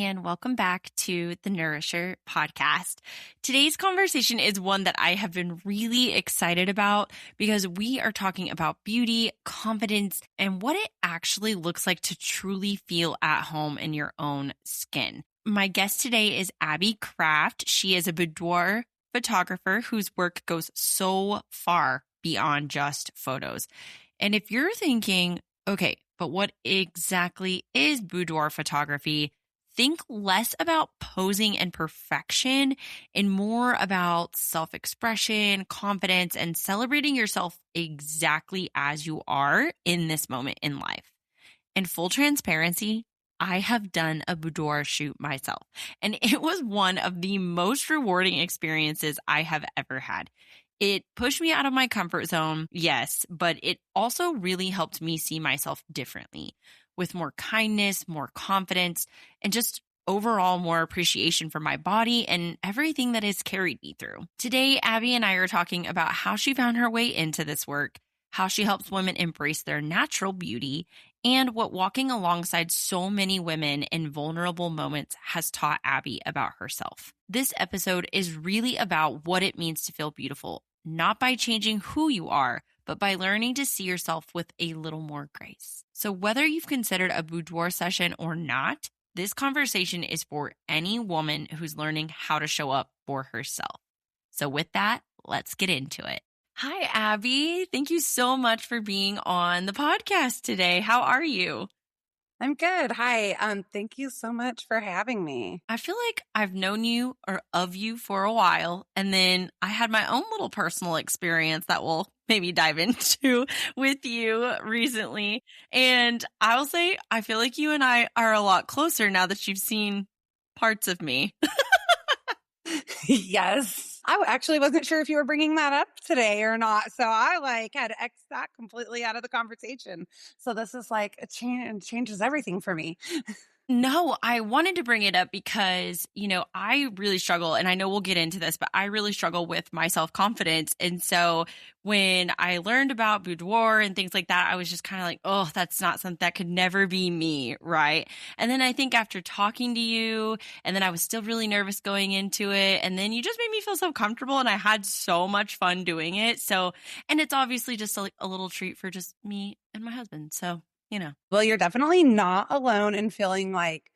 and welcome back to the Nourisher podcast. Today's conversation is one that I have been really excited about because we are talking about beauty, confidence, and what it actually looks like to truly feel at home in your own skin. My guest today is Abby Kraft. She is a boudoir photographer whose work goes so far beyond just photos. And if you're thinking, okay, but what exactly is boudoir photography? Think less about posing and perfection and more about self-expression, confidence, and celebrating yourself exactly as you are in this moment in life. And full transparency, I have done a boudoir shoot myself, and it was one of the most rewarding experiences I have ever had. It pushed me out of my comfort zone, yes, but it also really helped me see myself differently with more kindness, more confidence, and just overall more appreciation for my body and everything that has carried me through. Today, Abby and I are talking about how she found her way into this work, how she helps women embrace their natural beauty, and what walking alongside so many women in vulnerable moments has taught Abby about herself. This episode is really about what it means to feel beautiful, not by changing who you are, but by learning to see yourself with a little more grace. So whether you've considered a boudoir session or not, this conversation is for any woman who's learning how to show up for herself. So with that, let's get into it. Hi, Abby. Thank you so much for being on the podcast today. How are you? I'm good. Hi. Thank you so much for having me. I feel like I've known you or of you for a while, and then I had my own little personal experience that we'll maybe dive into with you recently. And I will say, I feel like you and I are a lot closer now that you've seen parts of me. Yes. I actually wasn't sure if you were bringing that up today or not. So I had X that completely out of the conversation. So this is like it changes everything for me. No, I wanted to bring it up because, I really struggle, and I know we'll get into this, but I really struggle with my self-confidence. And so when I learned about boudoir and things like that, I was just kind of like, oh, that's not something that could never be me, right? And then I think after talking to you, and then I was still really nervous going into it, and then you just made me feel so comfortable, and I had so much fun doing it. So, and it's obviously just a little treat for just me and my husband. So, Well, you're definitely not alone in feeling like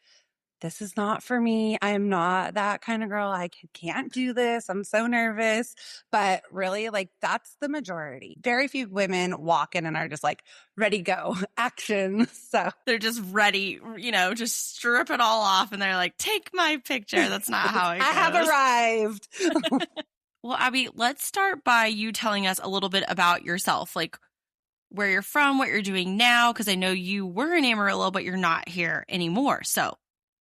this is not for me. I am not that kind of girl. I can't do this. I'm so nervous. But really, that's the majority. Very few women walk in and are just like, ready, go, action. So they're just ready, just strip it all off. And they're like, take my picture. That's not how it goes. I have arrived. Well, Abby, let's start by you telling us a little bit about yourself, like where you're from, what you're doing now, because I know you were in Amarillo, but you're not here anymore. So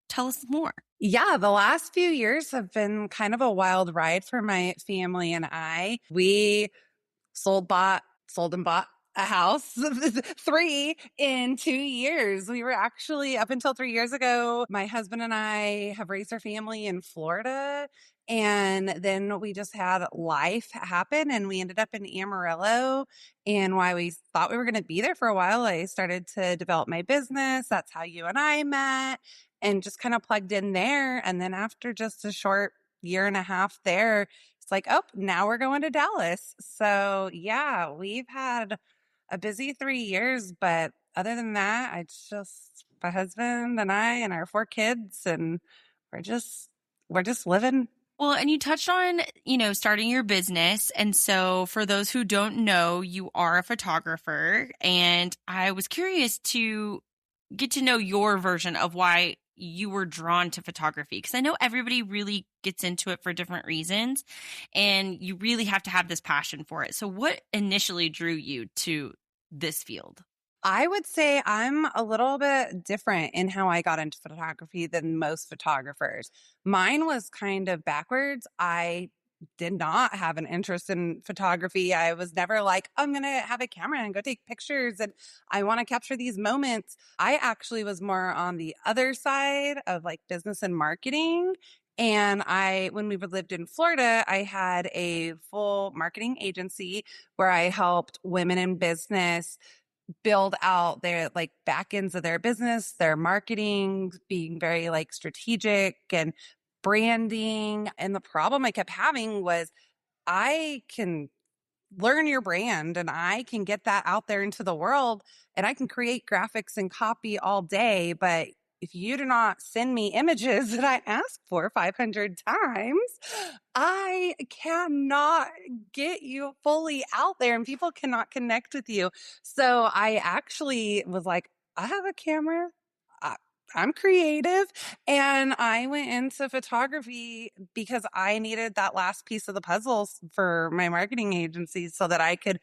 tell us more. Yeah, the last few years have been kind of a wild ride for my family and I. We sold and bought a house, 3 in 2 years. We were actually, up until 3 years ago, my husband and I have raised our family in Florida. And then we just had life happen and we ended up in Amarillo. And while we thought we were going to be there for a while, I started to develop my business. That's how you and I met and just kind of plugged in there. And then after just a short year and a half there, it's like, oh, now we're going to Dallas. So yeah, we've had a busy 3 years, but other than that, it's just my husband and I and our 4 kids, and we're just living. Well, and you touched on, starting your business. And so for those who don't know, you are a photographer, and I was curious to get to know your version of why you were drawn to photography, because I know everybody really gets into it for different reasons, and you really have to have this passion for it. So what initially drew you to this field? I would say I'm a little bit different in how I got into photography than most photographers. Mine was kind of backwards. I did not have an interest in photography. I was never like, I'm going to have a camera and go take pictures and I want to capture these moments. I actually was more on the other side of like business and marketing. And when we lived in Florida, I had a full marketing agency where I helped women in business build out their like back ends of their business, their marketing, being very like strategic and branding. And the problem I kept having was I can learn your brand and I can get that out there into the world and I can create graphics and copy all day. But if you do not send me images that I ask for 500 times, I cannot get you fully out there and people cannot connect with you. So I actually was like, I have a camera. I, I'm creative. And I went into photography because I needed that last piece of the puzzle for my marketing agency so that I could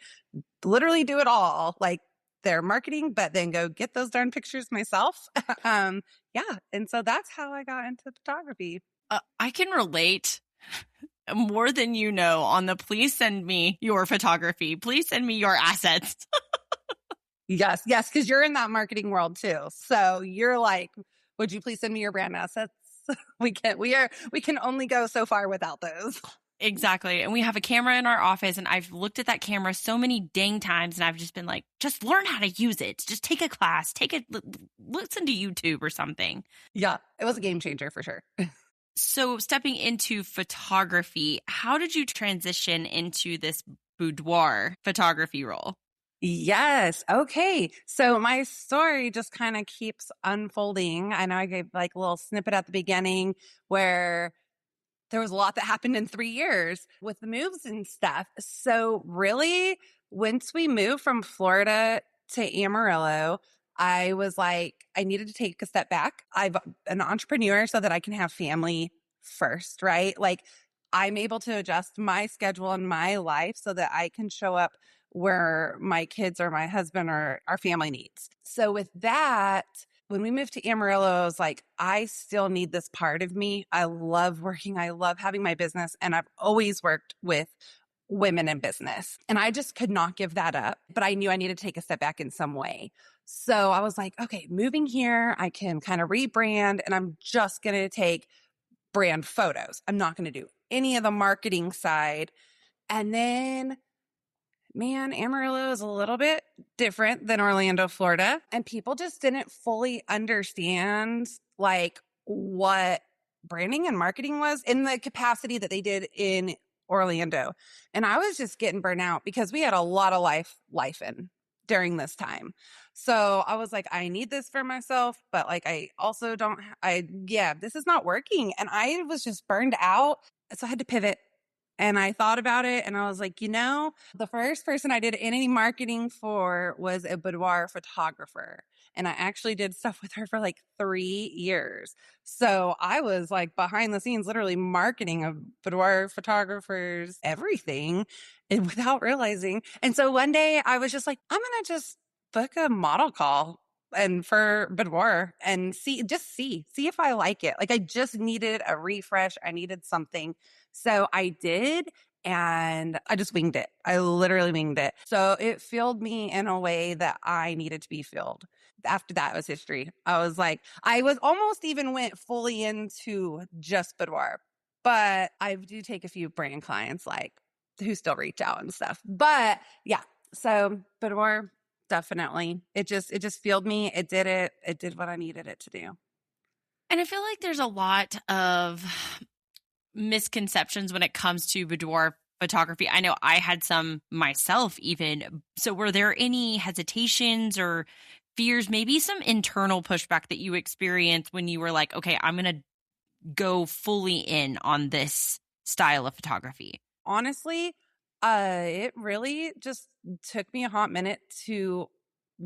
literally do it all, like their marketing, but then go get those darn pictures myself. Yeah. And so that's how I got into photography. I can relate more than you know on the please send me your photography. Please send me your assets. Yes, yes, because you're in that marketing world too. So you're like, would you please send me your brand assets? We can only go so far without those. Exactly. And we have a camera in our office, and I've looked at that camera so many dang times, and I've just been like, just learn how to use it. Just take a class, listen to YouTube or something. Yeah, it was a game changer for sure. So stepping into photography, how did you transition into this boudoir photography role? Yes. Okay. So my story just kind of keeps unfolding. I know I gave like a little snippet at the beginning where there was a lot that happened in 3 years with the moves and stuff. So really, once we moved from Florida to Amarillo, I was like, I needed to take a step back. I'm an entrepreneur so that I can have family first, right? Like I'm able to adjust my schedule and my life so that I can show up where my kids or my husband or our family needs. So with that, when we moved to Amarillo, I was like, I still need this part of me. I love working. I love having my business. And I've always worked with women in business. And I just could not give that up. But I knew I needed to take a step back in some way. So I was like, okay, moving here, I can kind of rebrand and I'm just going to take brand photos. I'm not going to do any of the marketing side. And then man, Amarillo is a little bit different than Orlando, Florida. And people just didn't fully understand like what branding and marketing was in the capacity that they did in Orlando. And I was just getting burnt out because we had a lot of life in during this time. So I was like, I need this for myself, but like I also don't this is not working. And I was just burned out. So I had to pivot. And I thought about it and I was like, the first person I did any marketing for was a boudoir photographer. And I actually did stuff with her for like 3 years. So I was like behind the scenes, literally marketing of boudoir photographers, everything, and without realizing. And so one day I was just like, I'm going to just book a model call and for boudoir and see if I like it. Like I just needed a refresh. I needed something. So I did, and I just winged it. I literally winged it. So it filled me in a way that I needed to be filled. After that was history. I was like, I was almost even went fully into just boudoir, but I do take a few brand clients like who still reach out and stuff. But yeah, so boudoir, definitely. It just filled me. It did it. It did what I needed it to do. And I feel like there's a lot of misconceptions when it comes to boudoir photography. I know I had some myself even. So were there any hesitations or fears, maybe some internal pushback that you experienced when you were like, okay, I'm going to go fully in on this style of photography? Honestly, it really just took me a hot minute to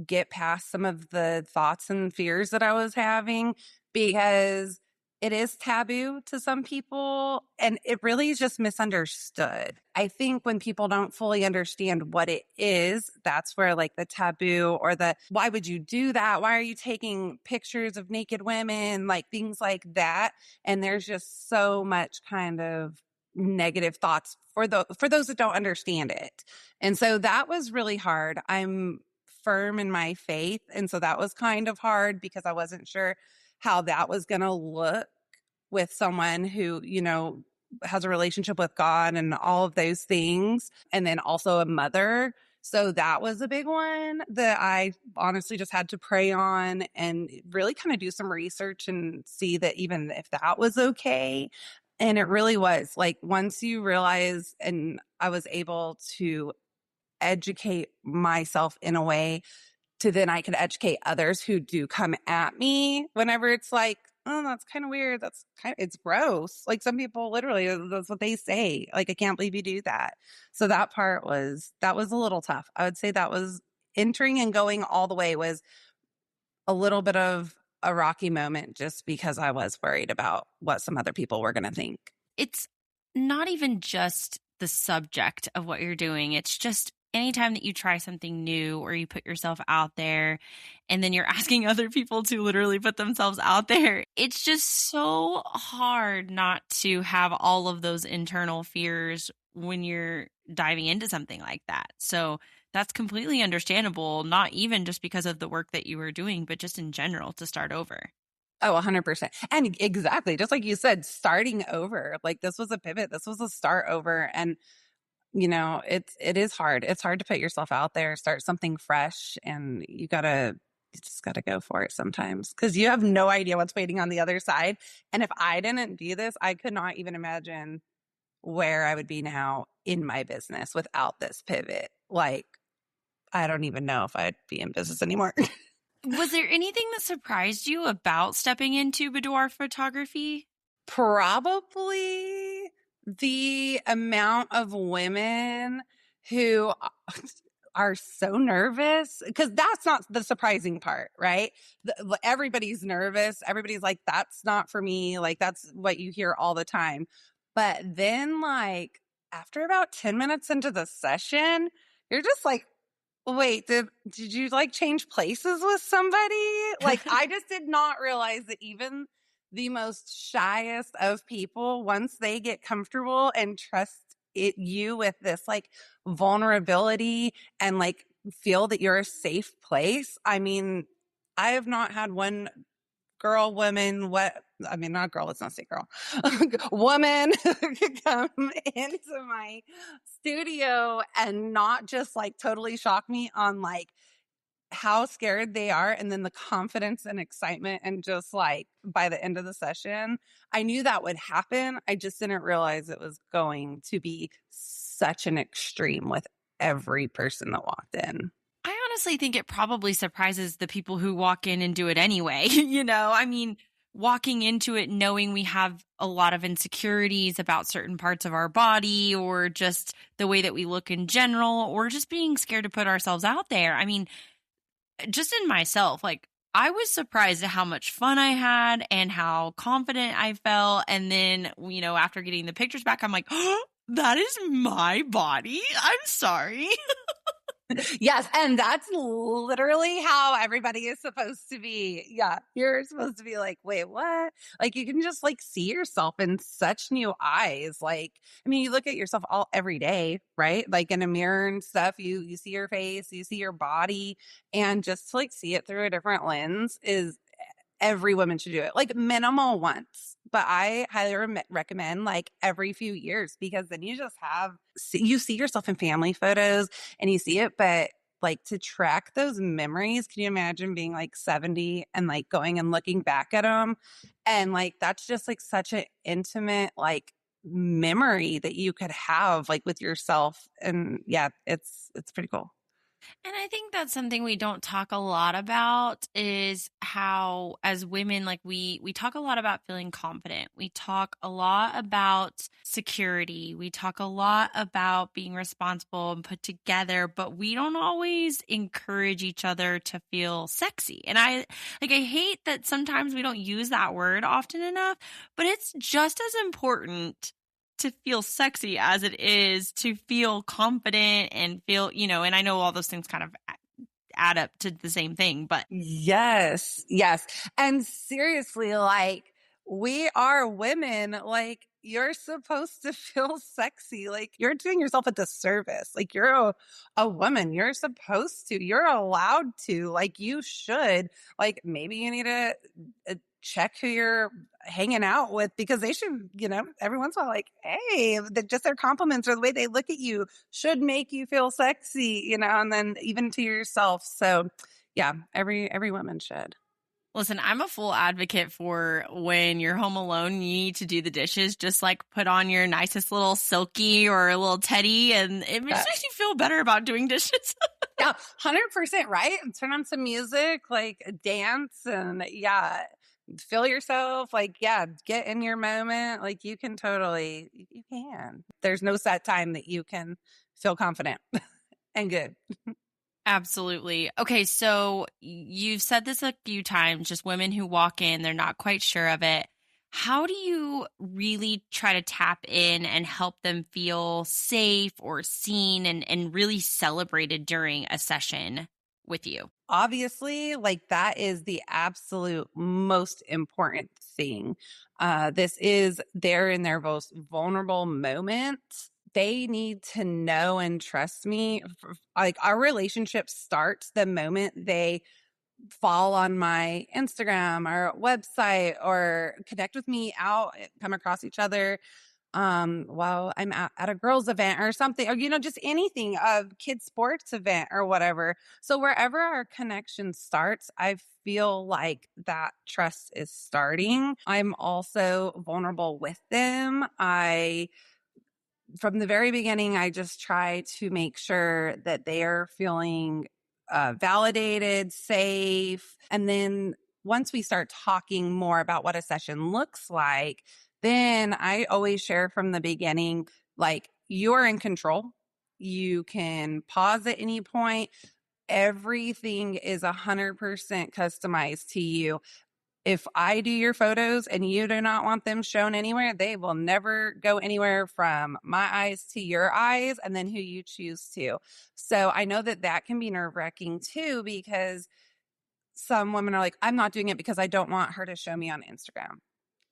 get past some of the thoughts and fears that I was having because it is taboo to some people and it really is just misunderstood. I think when people don't fully understand what it is, that's where like the taboo or the why would you do that? Why are you taking pictures of naked women? Like things like that. And there's just so much kind of negative thoughts for those that don't understand it. And so that was really hard. I'm firm in my faith. And so that was kind of hard because I wasn't sure how that was going to look with someone who, has a relationship with God and all of those things. And then also a mother. So that was a big one that I honestly just had to pray on and really kind of do some research and see that even if that was okay. And it really was like once you realize, and I was able to educate myself in a way to then I could educate others who do come at me whenever it's like, oh, that's kind of weird. It's gross. Like some people literally, that's what they say. Like, I can't believe you do that. So that was a little tough. I would say that was entering and going all the way was a little bit of a rocky moment just because I was worried about what some other people were going to think. It's not even just the subject of what you're doing. It's just anytime that you try something new or you put yourself out there and then you're asking other people to literally put themselves out there, it's just so hard not to have all of those internal fears when you're diving into something like that. So that's completely understandable, not even just because of the work that you were doing, but just in general to start over. Oh, 100%. And exactly, just like you said, starting over. Like this was a pivot. This was a start over. And it is hard. It's hard to put yourself out there, start something fresh, and you just gotta go for it sometimes because you have no idea what's waiting on the other side. And if I didn't do this, I could not even imagine where I would be now in my business without this pivot. Like, I don't even know if I'd be in business anymore. Was there anything that surprised you about stepping into boudoir photography? Probably the amount of women who are so nervous because that's not the surprising part, right? Everybody's nervous. Everybody's like, that's not for me. Like, that's what you hear all the time. But then, like, after about 10 minutes into the session, you're just like, wait, did you like change places with somebody? Like, I just did not realize that even the most shyest of people, once they get comfortable and trust you with this like vulnerability and like feel that you're a safe place. I mean, I have not had one girl, woman, not girl, let's not say girl, woman come into my studio and not just like totally shock me on like how scared they are and then the confidence and excitement and just like by the end of the session I knew that would happen. I just didn't realize it was going to be such an extreme with every person that walked in. I honestly think it probably surprises the people who walk in and do it anyway. I mean, walking into it knowing we have a lot of insecurities about certain parts of our body or just the way that we look in general, or just being scared to put ourselves out there. I mean, just in myself, like I was surprised at how much fun I had and how confident I felt. And then, after getting the pictures back, I'm like, oh, that is my body. I'm sorry. Yes, and that's literally how everybody is supposed to be. Yeah, you're supposed to be like, wait, what? Like you can just like see yourself in such new eyes. Like, I mean, you look at yourself every day, right? Like in a mirror and stuff, you see your face, you see your body, and just to like see it through a different lens is every woman should do it, like minimal once. But I highly recommend like every few years because then you see yourself in family photos and you see it. But like to track those memories, can you imagine being like 70 and like going and looking back at them? And like that's just like such an intimate like memory that you could have like with yourself. And yeah, it's pretty cool. And I think that's something we don't talk a lot about is how as women like we talk a lot about feeling confident. We talk a lot about security. We talk a lot about being responsible and put together, but we don't always encourage each other to feel sexy. And I hate that sometimes we don't use that word often enough, but it's just as important to feel sexy as it is to feel confident and feel, and I know all those things kind of add up to the same thing, but yes. And seriously, like we are women, like you're supposed to feel sexy. Like you're doing yourself a disservice. Like you're a woman. You're supposed to, you're allowed to, like you should, like maybe you need to check who you're hanging out with, because they should, every once in a while, like, hey, just their compliments or the way they look at you should make you feel sexy, and then even to yourself. So yeah, every woman should. Listen, I'm a full advocate for when you're home alone, you need to do the dishes, just like put on your nicest little silky or a little teddy, and it just makes you feel better about doing dishes. Yeah, 100% right. Turn on some music, like dance, and yeah, feel yourself. Like, yeah, get in your moment. Like, you can totally, you can. There's no set time that you can feel confident and good. Absolutely. Okay, so you've said this a few times, just women who walk in, they're not quite sure of it. How do you really try to tap in and help them feel safe or seen and really celebrated during a session with you? Obviously, like, that is the absolute most important thing. This is they're in their most vulnerable moment. They need to know and trust me. Like, our relationship starts the moment they fall on my Instagram or website or connect with me out, come across each other while I'm at a girls event or something, or just anything, of kids sports event or whatever. So wherever our connection starts, I feel like that trust is starting. I'm also vulnerable with them. From the very beginning, I just try to make sure that they are feeling validated, safe. And then once we start talking more about what a session looks like, then I always share from the beginning, like, you're in control. You can pause at any point. Everything is 100% customized to you. If I do your photos and you do not want them shown anywhere, they will never go anywhere from my eyes to your eyes and then who you choose to. So I know that that can be nerve-wracking too, because some women are like, I'm not doing it because I don't want her to show me on Instagram.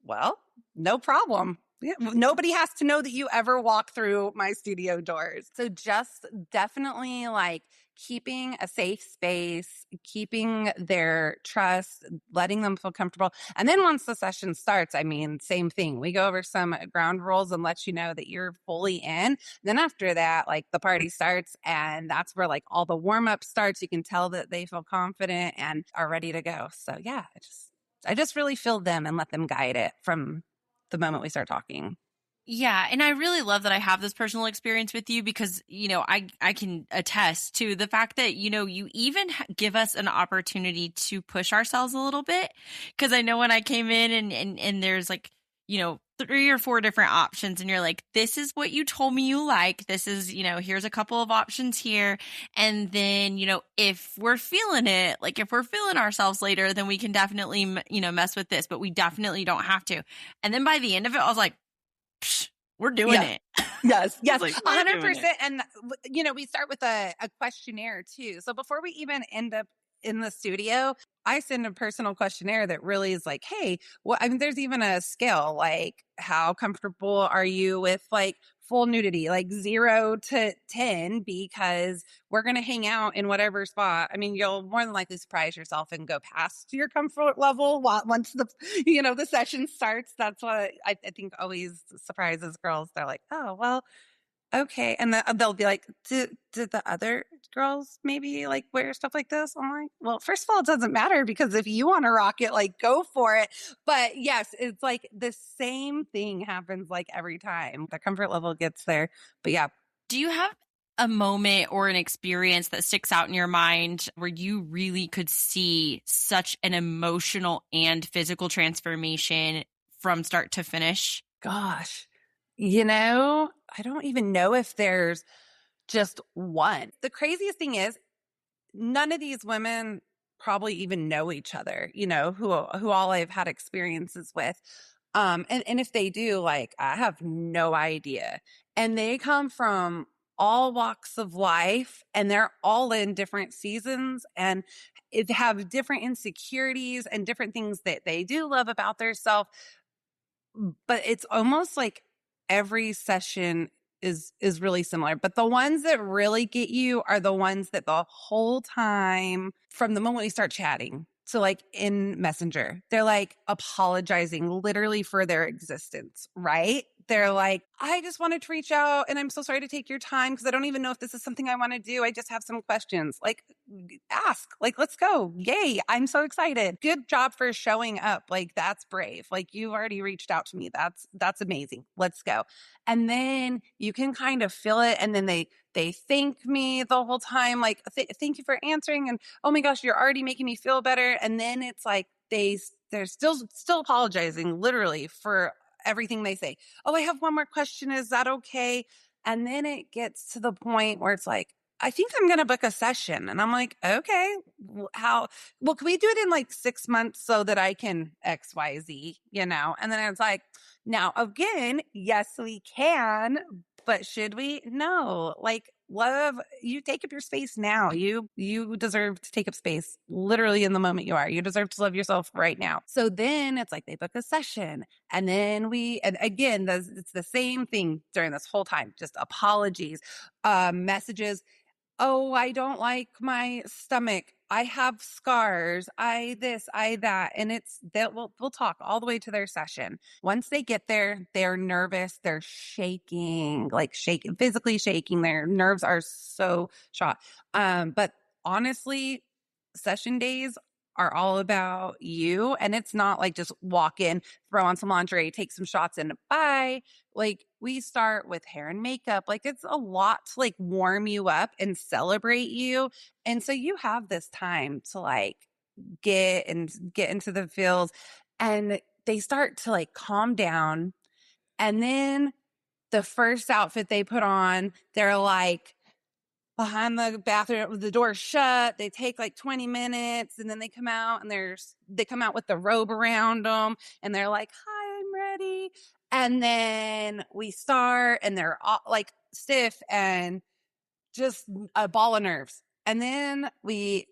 Well, no problem. Yeah, nobody has to know that you ever walk through my studio doors. So just definitely, like, keeping a safe space, keeping their trust, letting them feel comfortable. And then once the session starts, I mean, same thing. We go over some ground rules and let you know that you're fully in. Then after that, like, the party starts, and that's where, like, all the warm up starts. You can tell that they feel confident and are ready to go. So yeah, I just really feel them and let them guide it from the moment we start talking. Yeah, and I really love that I have this personal experience with you because, I can attest to the fact that, you even give us an opportunity to push ourselves a little bit. Because I know when I came in and there's like, 3 or 4 different options, and you're like, this is what you told me you like. This is, here's a couple of options here. And then, if we're feeling it, like if we're feeling ourselves later, then we can definitely, mess with this, but we definitely don't have to. And then by the end of it, I was like, we're doing it. Yes. Yes. Like, 100%. And, we start with a questionnaire too. So before we even end up in the studio, I send a personal questionnaire that really is like, hey, I mean, there's even a scale, like, how comfortable are you with, like, full nudity, like 0 to 10, because we're going to hang out in whatever spot. I mean, you'll more than likely surprise yourself and go past your comfort level once the session starts. That's what I think always surprises girls. They're like, oh, well, okay. And they'll be like, did the other girls maybe, like, wear stuff like this? I'm like, well, first of all, it doesn't matter, because if you want to rock it, like, go for it. But yes, it's like the same thing happens, like, every time. The comfort level gets there. But yeah. Do you have a moment or an experience that sticks out in your mind where you really could see such an emotional and physical transformation from start to finish? Gosh, I don't even know if there's just one. The craziest thing is, none of these women probably even know each other, who all I've had experiences with. And if they do, like, I have no idea. And they come from all walks of life, and they're all in different seasons, and it have different insecurities and different things that they do love about their self. But it's almost like every session is really similar. But the ones that really get you are the ones that the whole time, from the moment we start chatting So like in Messenger, they're like apologizing literally for their existence, right? They're like, I just wanted to reach out and I'm so sorry to take your time because I don't even know if this is something I want to do. I just have some questions. Like, ask, like, let's go. Yay. I'm so excited. Good job for showing up. Like, that's brave. Like, you've already reached out to me. That's amazing. Let's go. And then you can kind of feel it. And then they thank me the whole time. Like, thank you for answering. And oh my gosh, you're already making me feel better. And then it's like, they're still apologizing literally for everything they say. Oh, I have one more question. Is that okay? And then it gets to the point where it's like, I think I'm going to book a session. And I'm like, okay, how, well, can we do it in like 6 months so that I can XYZ, And then it's like, now again, yes, we can, but should we? No, like, love, you take up your space now. You deserve to take up space literally in the moment you are. You deserve to love yourself right now. So then it's like they book a session and then and again, it's the same thing during this whole time, just apologies, messages. Oh, I don't like my stomach. I have scars. I this, I that. And it's that we'll talk all the way to their session. Once they get there, they're nervous. They're shaking, like shaking, physically shaking. Their nerves are so shot. But honestly, session days are all about you. And it's not like just walk in, throw on some lingerie, take some shots and bye. Like we start with hair and makeup. Like it's a lot to like warm you up and celebrate you. And so you have this time to like get into the feels and they start to like calm down. And then the first outfit they put on, they're like behind the bathroom with the door shut. They take like 20 minutes and then they come out and they come out with the robe around them and they're like, hi, I'm ready. And then we start and they're all like stiff and just a ball of nerves. And then we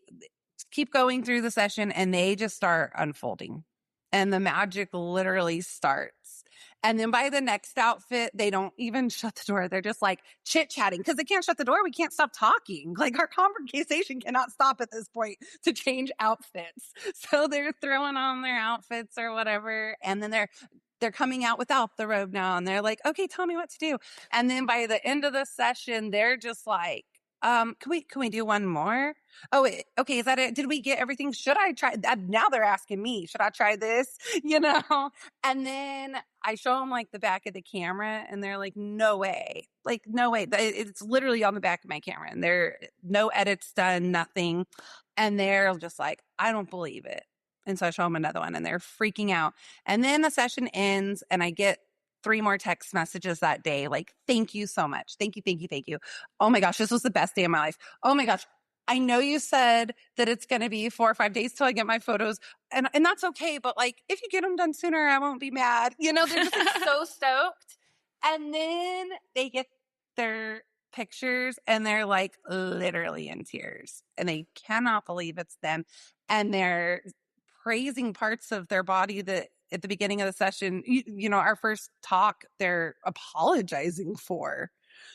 keep going through the session and they just start unfolding and the magic literally starts. And then by the next outfit, they don't even shut the door. They're just like chit chatting because they can't shut the door. We can't stop talking. Like our conversation cannot stop at this point to change outfits. So they're throwing on their outfits or whatever. And then they're coming out without the robe now. And they're like, okay, tell me what to do. And then by the end of the session, they're just like, can we do one more? Oh, okay. Is that it? Did we get everything? Should I try that? Now they're asking me, should I try this? And then I show them like the back of the camera and they're like, no way. Like, no way. It's literally on the back of my camera and no edits done, nothing. And they're just like, I don't believe it. And so I show them another one and they're freaking out. And then the session ends and I get 3 more text messages that day. Like, thank you so much. Thank you, thank you, thank you. Oh my gosh, this was the best day of my life. Oh my gosh. I know you said that it's going to be 4 or 5 days till I get my photos and that's okay. But like, if you get them done sooner, I won't be mad. They're just like so stoked. And then they get their pictures and they're like literally in tears and they cannot believe it's them. And they're praising parts of their body that at the beginning of the session, our first talk, they're apologizing for.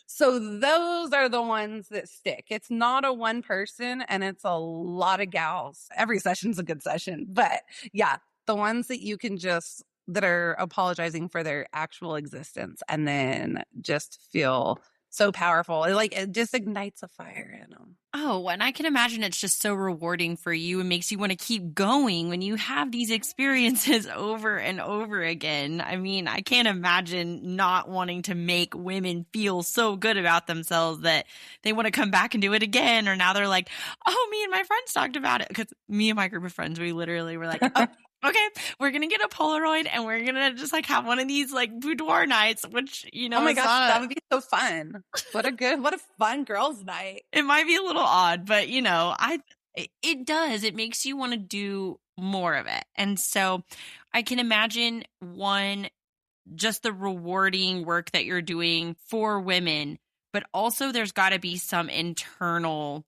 So those are the ones that stick. It's not a one person and it's a lot of gals. Every session's a good session. But yeah, the ones that are apologizing for their actual existence and then just feel so powerful. It just ignites a fire in them. Oh, and I can imagine it's just so rewarding for you and makes you want to keep going when you have these experiences over and over again. I mean, I can't imagine not wanting to make women feel so good about themselves that they want to come back and do it again. Or now they're like, oh, me and my friends talked about it. Because me and my group of friends, we literally were like, oh, okay, we're going to get a Polaroid and we're going to just like have one of these like boudoir nights, which, oh my gosh, that would be so fun. What a fun girls' night. It might be a little odd, but it does. It makes you want to do more of it. And so I can imagine just the rewarding work that you're doing for women, but also there's got to be some internal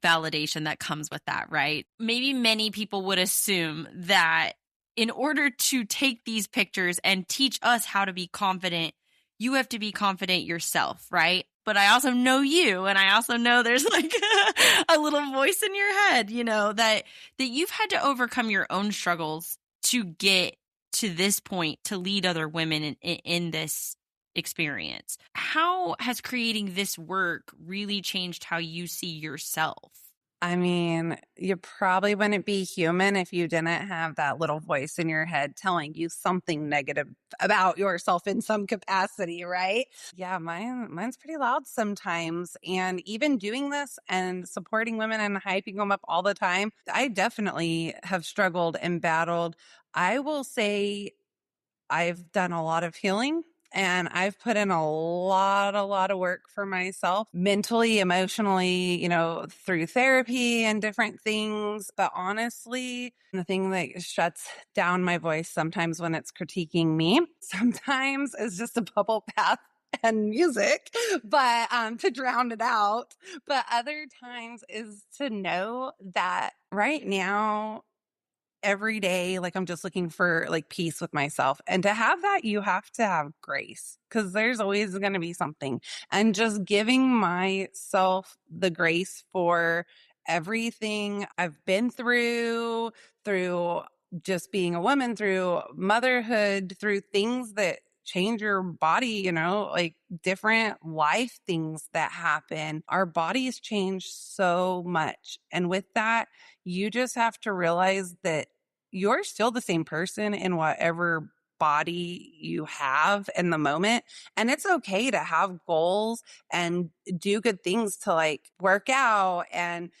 validation that comes with that, right? Maybe many people would assume that in order to take these pictures and teach us how to be confident, you have to be confident yourself, right? but I also know you. And I also know there's like a little voice in your head, that you've had to overcome your own struggles to get to this point to lead other women in this experience. How has creating this work really changed how you see yourself? I mean, you probably wouldn't be human if you didn't have that little voice in your head telling you something negative about yourself in some capacity, right? Yeah, mine's pretty loud sometimes. And even doing this and supporting women and hyping them up all the time, I definitely have struggled and battled. I will say I've done a lot of healing and I've put in a lot of work for myself mentally, emotionally, through therapy and different things. But honestly, the thing that shuts down my voice sometimes when it's critiquing me, sometimes is just a bubble bath and music, but to drown it out. But other times is to know that right now, every day, like I'm just looking for like peace with myself. And to have that, you have to have grace because there's always going to be something. And just giving myself the grace for everything I've been through just being a woman, through motherhood, through things that change your body, like different life things that happen. Our bodies change so much. And with that, you just have to realize that you're still the same person in whatever body you have in the moment. And it's okay to have goals and do good things to like work out. And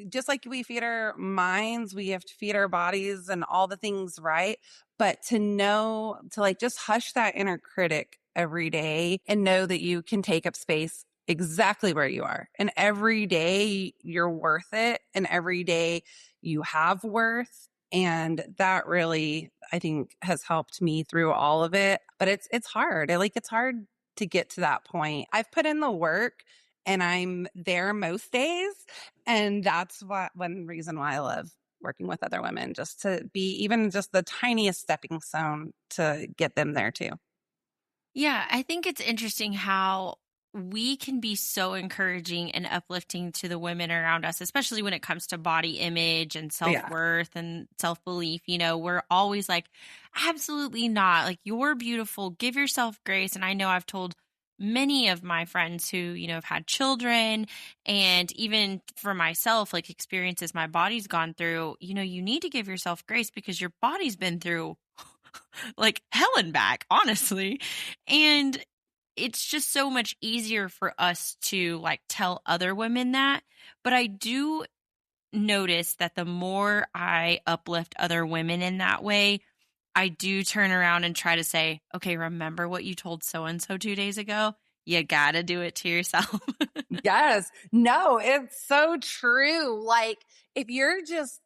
just like we feed our minds, we have to feed our bodies and all the things, right? But to know, to like just hush that inner critic every day and know that you can take up space exactly where you are. And every day you're worth it. And every day you have worth. And that really, I think, has helped me through all of it. But it's hard. It's hard to get to that point. I've put in the work and I'm there most days. And that's one reason why I love working with other women, just to be even just the tiniest stepping stone to get them there too. Yeah, I think it's interesting how we can be so encouraging and uplifting to the women around us, especially when it comes to body image and self-worth and self-belief. We're always like, absolutely not. Like, you're beautiful. Give yourself grace. And I know I've told many of my friends who, have had children, and even for myself, like experiences my body's gone through, you need to give yourself grace because your body's been through like hell and back, honestly. And it's just so much easier for us to like tell other women that. But I do notice that the more I uplift other women in that way, I do turn around and try to say, okay, remember what you told so-and-so 2 days ago? You got to do it to yourself. Yes. No, it's so true. Like if you're just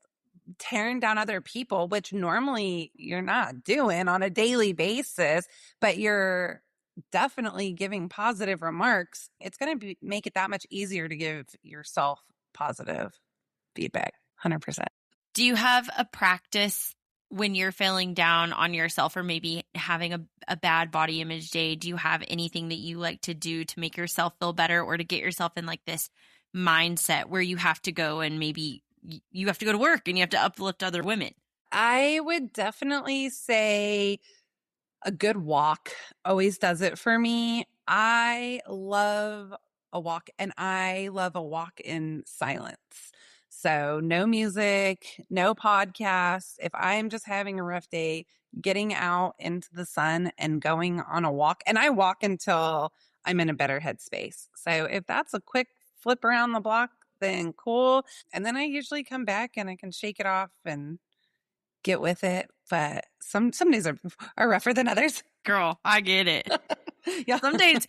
tearing down other people, which normally you're not doing on a daily basis, but you're definitely giving positive remarks, it's going to make it that much easier to give yourself positive feedback. 100%. Do you have a practice when you're feeling down on yourself or maybe having a bad body image day? Do you have anything that you like to do to make yourself feel better or to get yourself in like this mindset where you have to go and maybe you have to go to work and you have to uplift other women? I would definitely say a good walk always does it for me. I love a walk and I love a walk in silence. So no music, no podcasts. If I am just having a rough day, getting out into the sun and going on a walk, and I walk until I'm in a better headspace. So if that's a quick flip around the block, then cool. And then I usually come back and I can shake it off and get with it. But some days are rougher than others. Girl, I get it. Yeah. Some days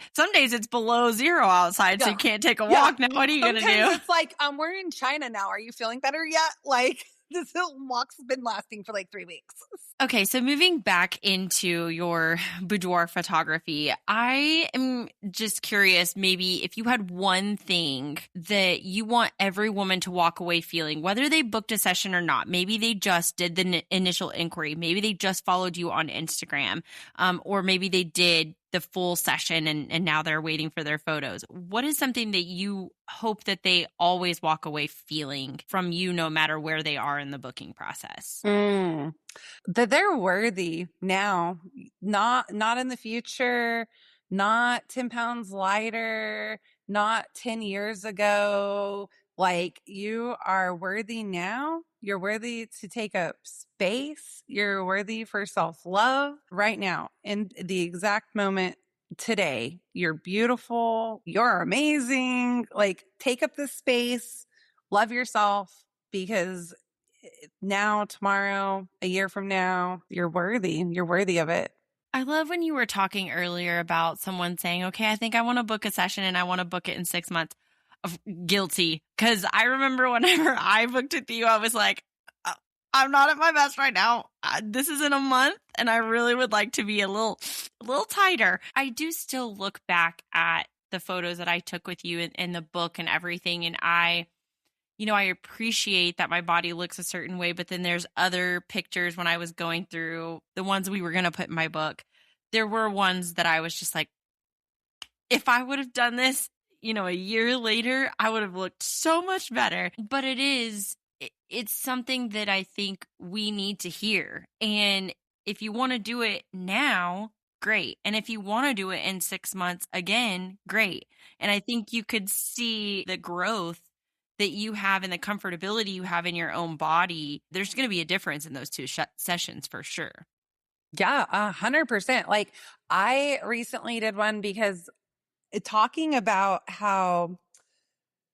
it's below zero outside, so you can't take a walk. Now what are you going to do? It's like, we're in China now. Are you feeling better yet? Like this walk's been lasting for like 3 weeks. Okay, so moving back into your boudoir photography, I am just curious maybe if you had one thing that you want every woman to walk away feeling, whether they booked a session or not. Maybe they just did the initial inquiry. Maybe they just followed you on Instagram, or maybe they did the full session and now they're waiting for their photos. What is something that you hope that they always walk away feeling from you, no matter where they are in the booking process? Mm. That they're worthy now, not in the future, not 10 pounds lighter, not 10 years ago. Like, you are worthy now. You're worthy to take up space. You're worthy for self-love right now in the exact moment today. You're beautiful. You're amazing. Like, take up the space, love yourself, because now, tomorrow, a year from now, you're worthy. You're worthy of it. I love when you were talking earlier about someone saying, okay, I think I want to book a session and I want to book it in 6 months. Guilty. Because I remember whenever I booked with you, I was like, I'm not at my best right now. This is in a month and I really would like to be a little tighter. I do still look back at the photos that I took with you in the book and everything. And I appreciate that my body looks a certain way, but then there's other pictures when I was going through the ones we were going to put in my book. There were ones that I was just like, if I would have done this, a year later, I would have looked so much better. But it's something that I think we need to hear. And if you want to do it now, great. And if you want to do it in 6 months, again, great. And I think you could see the growth that you have and the comfortability you have in your own body. There's going to be a difference in those two sessions for sure. Yeah, 100%. Like, I recently did one because talking about how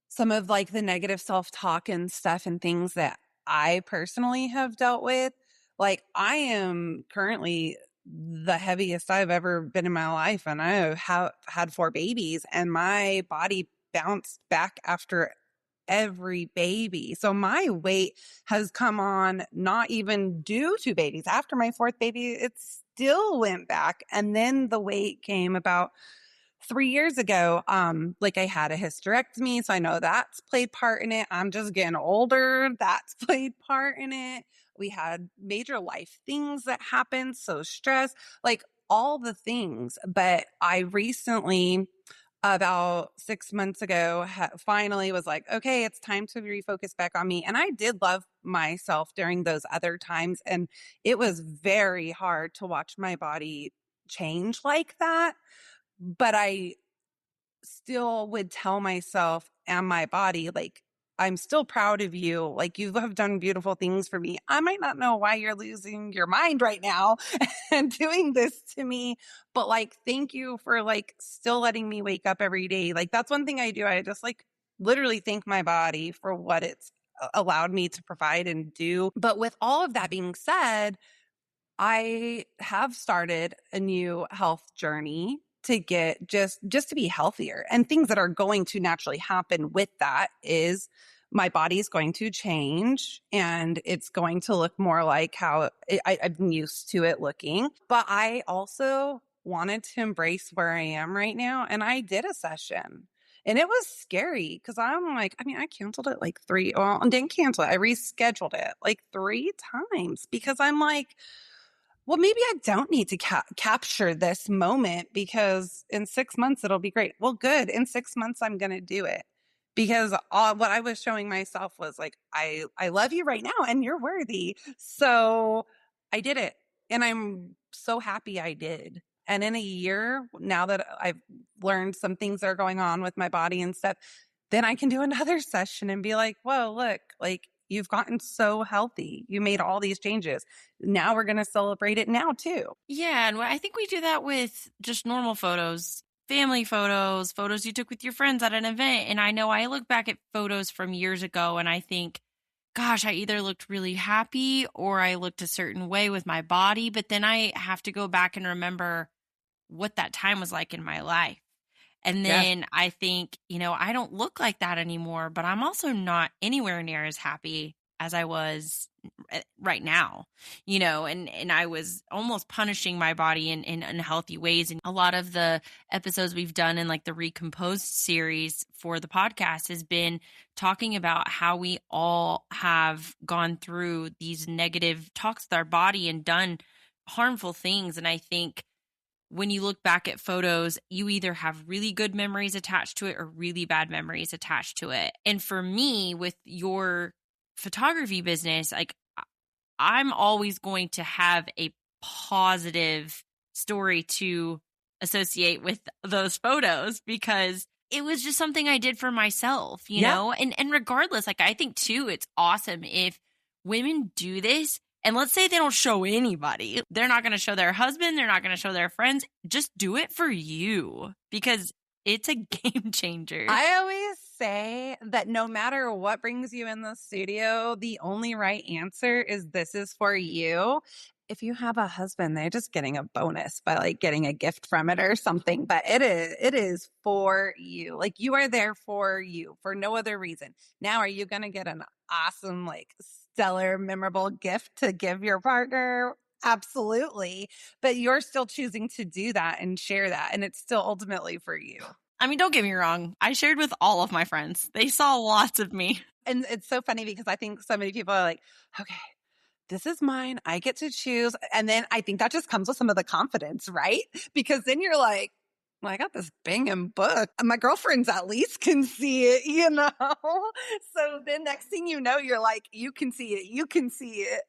some of like the negative self-talk and stuff and things that I personally have dealt with, like, I am currently the heaviest I've ever been in my life. And I have had 4 babies and my body bounced back after every baby. So my weight has come on not even due to babies. After my 4th baby, it still went back. And then the weight came about 3 years ago. Like, I had a hysterectomy, so I know that's played part in it. I'm just getting older. That's played part in it. We had major life things that happened. So stress, like all the things. But I recently, about 6 months ago, finally was like, okay, it's time to refocus back on me. And I did love myself during those other times. And it was very hard to watch my body change like that. But I still would tell myself and my body, like, I'm still proud of you. Like, you have done beautiful things for me. I might not know why you're losing your mind right now and doing this to me, but like, thank you for like still letting me wake up every day. Like, that's one thing I do. I just like literally thank my body for what it's allowed me to provide and do. But with all of that being said, I have started a new health journey to get just to be healthier, and things that are going to naturally happen with that is my body's going to change and it's going to look more like how I've been used to it looking. But I also wanted to embrace where I am right now. And I did a session and it was scary because I'm like, I canceled it like I didn't cancel it. I rescheduled it like 3 times because I'm like, well, maybe I don't need to capture this moment because in 6 months it'll be great. Well, good. In 6 months, I'm going to do it because what I was showing myself was like, I love you right now and you're worthy. So I did it and I'm so happy I did. And in a year, now that I've learned some things that are going on with my body and stuff, then I can do another session and be like, whoa, look, like, you've gotten so healthy. You made all these changes. Now we're going to celebrate it now too. Yeah, and I think we do that with just normal photos, family photos, photos you took with your friends at an event. And I know I look back at photos from years ago and I think, gosh, I either looked really happy or I looked a certain way with my body. But then I have to go back and remember what that time was like in my life. And Yes. then I think, I don't look like that anymore, but I'm also not anywhere near as happy as I was right now, and I was almost punishing my body in unhealthy ways. And a lot of the episodes we've done in like the Recomposed series for the podcast has been talking about how we all have gone through these negative talks with our body and done harmful things. And I think when you look back at photos, you either have really good memories attached to it or really bad memories attached to it. And for me, with your photography business, like I'm always going to have a positive story to associate with those photos because it was just something I did for myself, And regardless, like I think too, it's awesome if women do this. And let's say they don't show anybody. They're not going to show their husband. They're not going to show their friends. Just do it for you because it's a game changer. I always say that no matter what brings you in the studio, the only right answer is this is for you. If you have a husband, they're just getting a bonus by like getting a gift from it or something, but it is for you. Like you are there for you for no other reason. Now, are you going to get an awesome, like stellar, memorable gift to give your partner? Absolutely. But you're still choosing to do that and share that. And it's still ultimately for you. I mean, don't get me wrong. I shared with all of my friends. They saw lots of me. And it's so funny because I think so many people are like, okay, this is mine. I get to choose. And then I think that just comes with some of the confidence, right? Because then you're like, well, I got this banging book. My girlfriends at least can see it, So then next thing you know, you're like, you can see it. You can see it.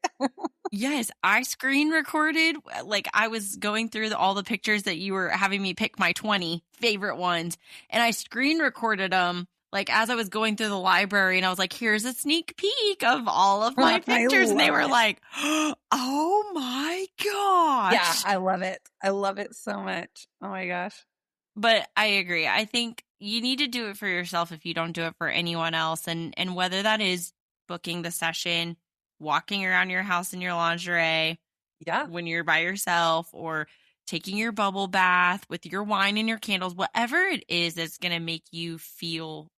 Yes, I screen recorded. Like I was going through all the pictures that you were having me pick my 20 favorite ones. And I screen recorded them like as I was going through the library and I was like, here's a sneak peek of all of my pictures. And they were like, oh my gosh. Yeah, I love it. I love it so much. Oh my gosh. But I agree. I think you need to do it for yourself if you don't do it for anyone else. And whether that is booking the session, walking around your house in your lingerie, when you're by yourself, or taking your bubble bath with your wine and your candles, whatever it is that's going to make you feel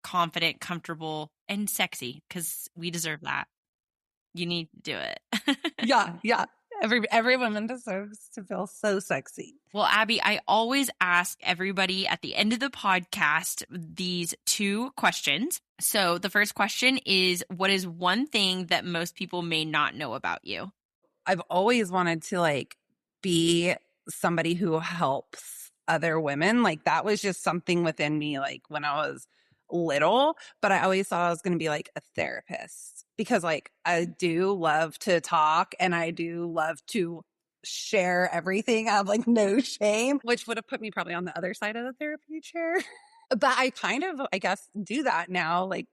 confident, comfortable, and sexy, because we deserve that. You need to do it. Yeah. Every woman deserves to feel so sexy. Well, Abby, I always ask everybody at the end of the podcast these two questions. So the first question is, what is one thing that most people may not know about you? I've always wanted to like be somebody who helps other women. Like that was just something within me, like when I was little, but I always thought I was going to be like a therapist because like I do love to talk and I do love to share everything. I have like no shame, which would have put me probably on the other side of the therapy chair. But I kind of, I guess, do that now, like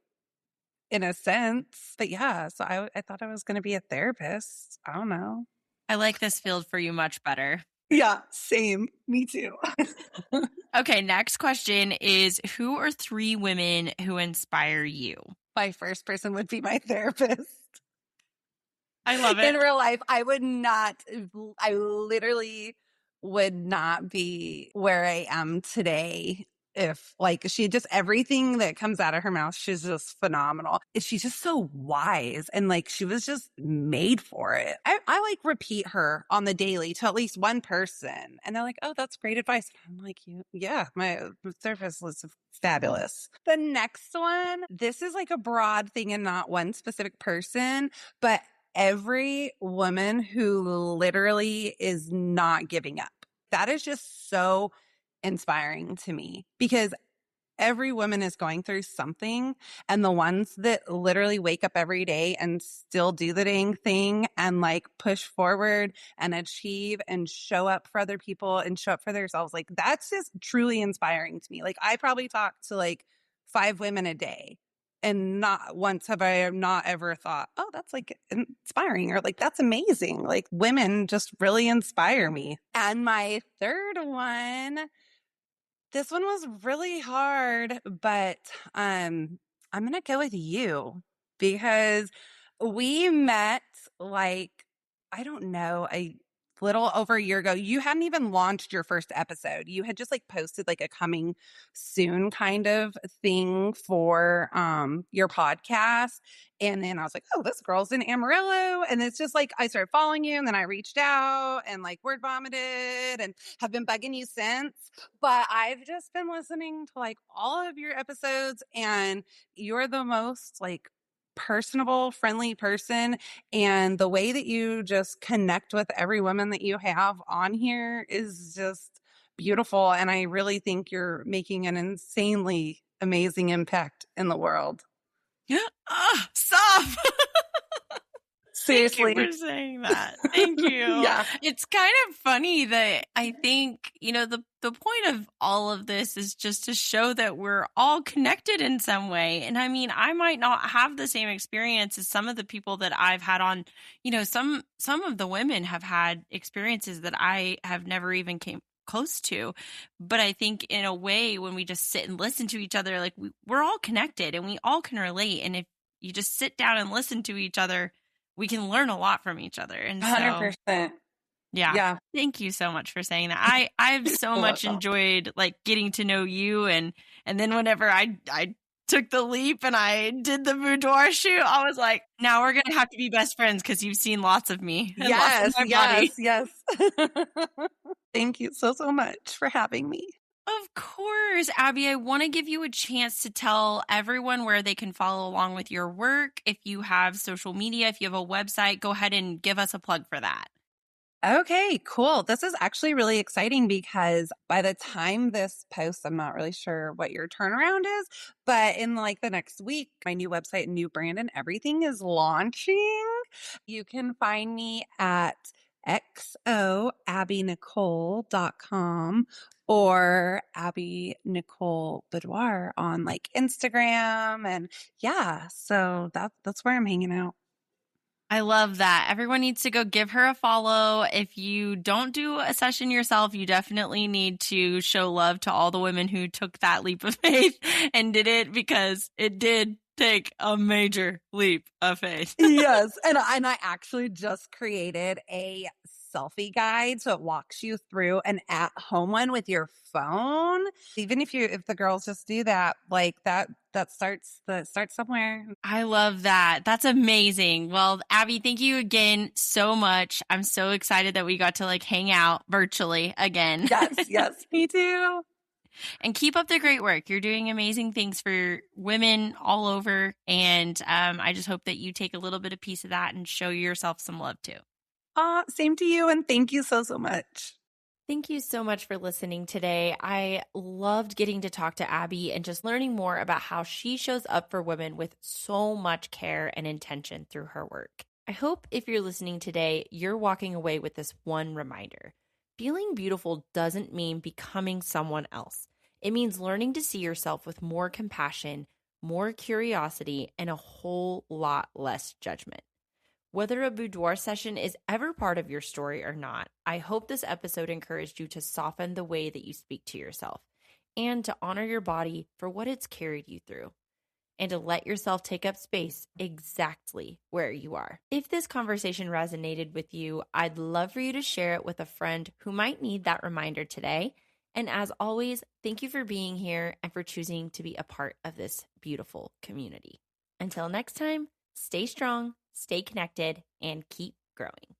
in a sense. But yeah, so I thought I was going to be a therapist. I don't know. I like this field for you much better. Yeah, same. Me too. Okay, next question is, who are 3 women who inspire you? My first person would be my therapist. I love it. In real life, I literally would not be where I am today if like she just everything that comes out of her mouth, she's just phenomenal. She's just so wise and like she was just made for it. I like repeat her on the daily to at least one person. And they're like, oh, that's great advice. I'm like, yeah, my therapist was fabulous. The next one, this is like a broad thing and not one specific person, but every woman who literally is not giving up. That is just so inspiring to me because every woman is going through something. And the ones that literally wake up every day and still do the dang thing and like push forward and achieve and show up for other people and show up for themselves, like that's just truly inspiring to me. Like I probably talk to like 5 women a day. And not once have I not ever thought, oh, that's like inspiring or like, that's amazing. Like women just really inspire me. And my third one, this one was really hard, but I'm going to go with you because we met like, I don't know, little over a year ago. You hadn't even launched your first episode. You had just like posted like a coming soon kind of thing for your podcast. And then I was like, oh, this girl's in Amarillo. And it's just like I started following you, and then I reached out and like word vomited and have been bugging you since. But I've just been listening to like all of your episodes, and you're the most like personable, friendly person. And the way that you just connect with every woman that you have on here is just beautiful. And I really think you're making an insanely amazing impact in the world. Stop. Thank you Seriously. for saying that. Thank you. Yeah. It's kind of funny that I think, the point of all of this is just to show that we're all connected in some way. And I mean, I might not have the same experience as some of the people that I've had on, some of the women have had experiences that I have never even came close to. But I think in a way, when we just sit and listen to each other, like we're all connected and we all can relate. And if you just sit down and listen to each other, we can learn a lot from each other. And 100%. Yeah. Thank you so much for saying that. I've so much enjoyed like getting to know you. And then whenever I took the leap and I did the boudoir shoot, I was like, now we're going to have to be best friends because you've seen lots of me. And lots of my body. Yes. Thank you so much for having me. Of course, Abby, I want to give you a chance to tell everyone where they can follow along with your work. If you have social media, if you have a website, go ahead and give us a plug for that. Okay, cool. This is actually really exciting because by the time this posts, I'm not really sure what your turnaround is, but in like the next week, my new website and new brand and everything is launching. You can find me at xoabbynicole.com or Abby Nicole Boudoir on like Instagram. And yeah, so that's where I'm hanging out. I love that. Everyone needs to go give her a follow. If you don't do a session yourself, you definitely need to show love to all the women who took that leap of faith and did it, because it did take a major leap of faith. Yes. And I actually just created a selfie guide. So it walks you through an at-home one with your phone. Even if the girls just do that, like that starts somewhere. I love that. That's amazing. Well, Abby, thank you again so much. I'm so excited that we got to like hang out virtually again. Yes, me too. And keep up the great work. You're doing amazing things for women all over. And I just hope that you take a little bit of piece of that and show yourself some love too. Same to you. And thank you so much. Thank you so much for listening today. I loved getting to talk to Abby and just learning more about how she shows up for women with so much care and intention through her work. I hope if you're listening today, you're walking away with this one reminder. Feeling beautiful doesn't mean becoming someone else. It means learning to see yourself with more compassion, more curiosity, and a whole lot less judgment. Whether a boudoir session is ever part of your story or not, I hope this episode encouraged you to soften the way that you speak to yourself and to honor your body for what it's carried you through, and to let yourself take up space exactly where you are. If this conversation resonated with you, I'd love for you to share it with a friend who might need that reminder today. And as always, thank you for being here and for choosing to be a part of this beautiful community. Until next time, stay strong, stay connected, and keep growing.